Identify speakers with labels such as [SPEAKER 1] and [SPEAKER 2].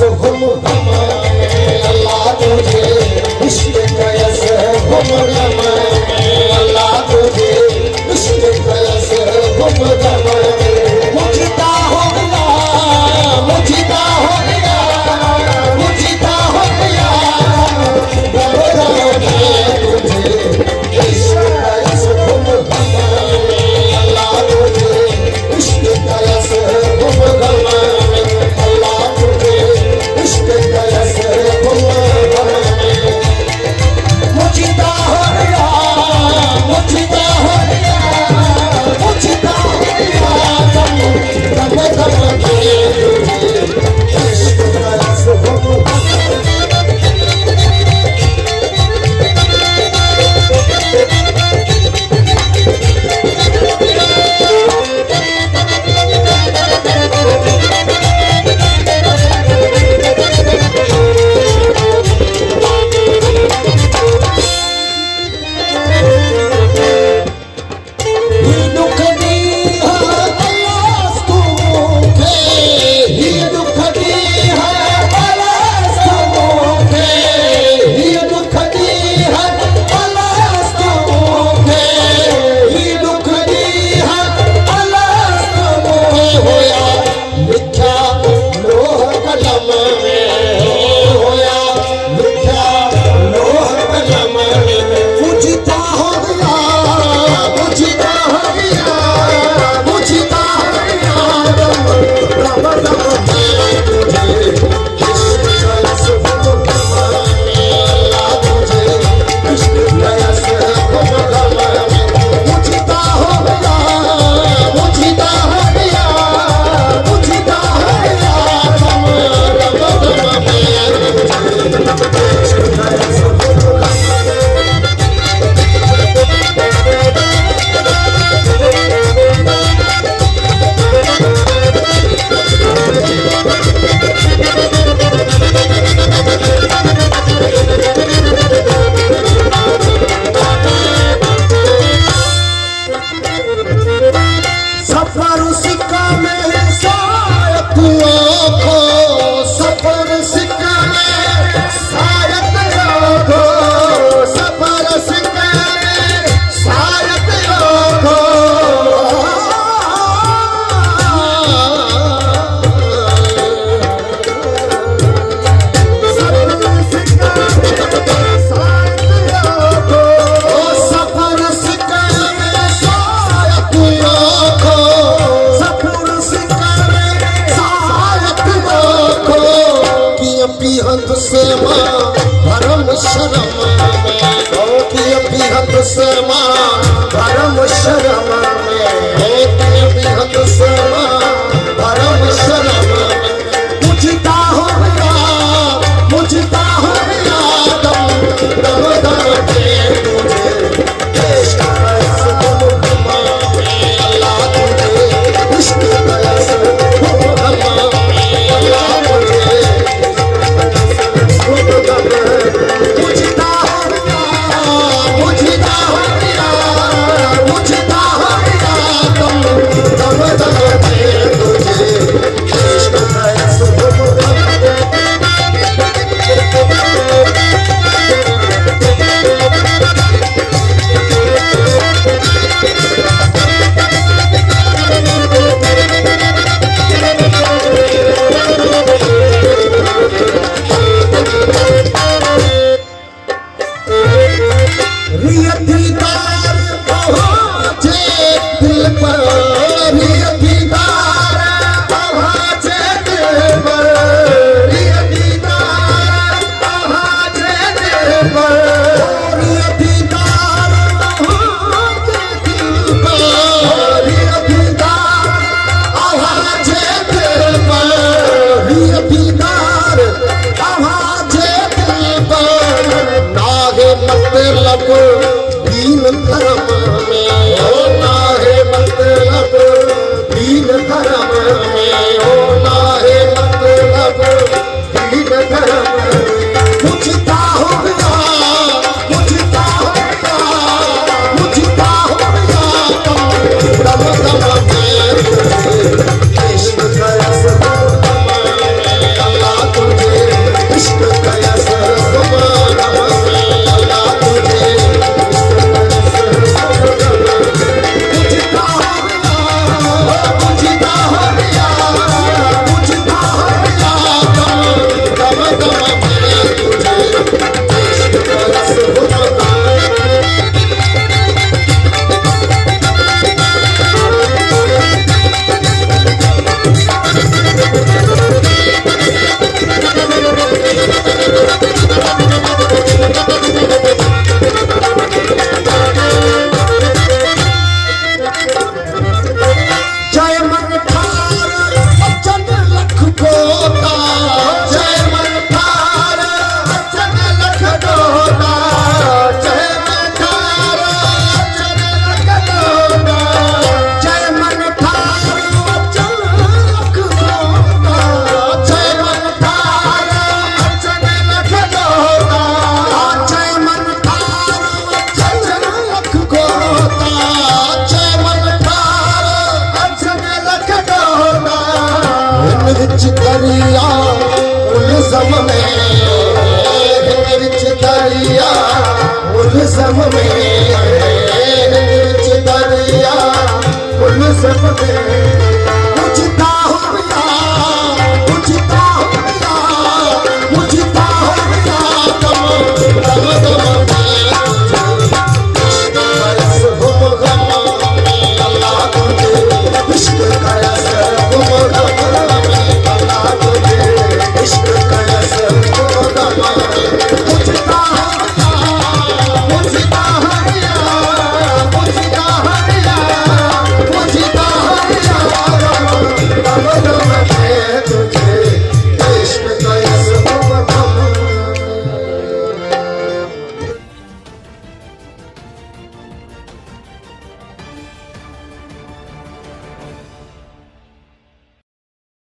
[SPEAKER 1] घुम घुमाए अल्लाह तुझे इश्क कैसे घुम घुमाए अल्लाह तुझे इश्क कैसे घुम घुमाए मुझता हो गया मुझता हो गया मुझता हो गया तुझे इश्क कैसे घुम घुमाए अल्लाह तुझे इश्क कैसे घुम घुमाए अल्लाह तुझे इश्क कैसे घुम घुमाए मुझता हो गया मुझता हो गया मुझता हो गया दम दम दम तुझे इश्क कैसे घुम भरम शरम भरम शरम भरम शरम मुझता हो गया मुझता हो गया दम दम दम तुझे इश्क कैसे घुम घुमाए अल्लाह तुझे इश्क कैसे घुम घुमाए अल्लाह तुझे मुझता हो गया मुझता हो गया मुझता हो गया दम दम दम दरिया उलझम में, मिर्च दरिया उलझम में, मिर्च दरिया उलझम में।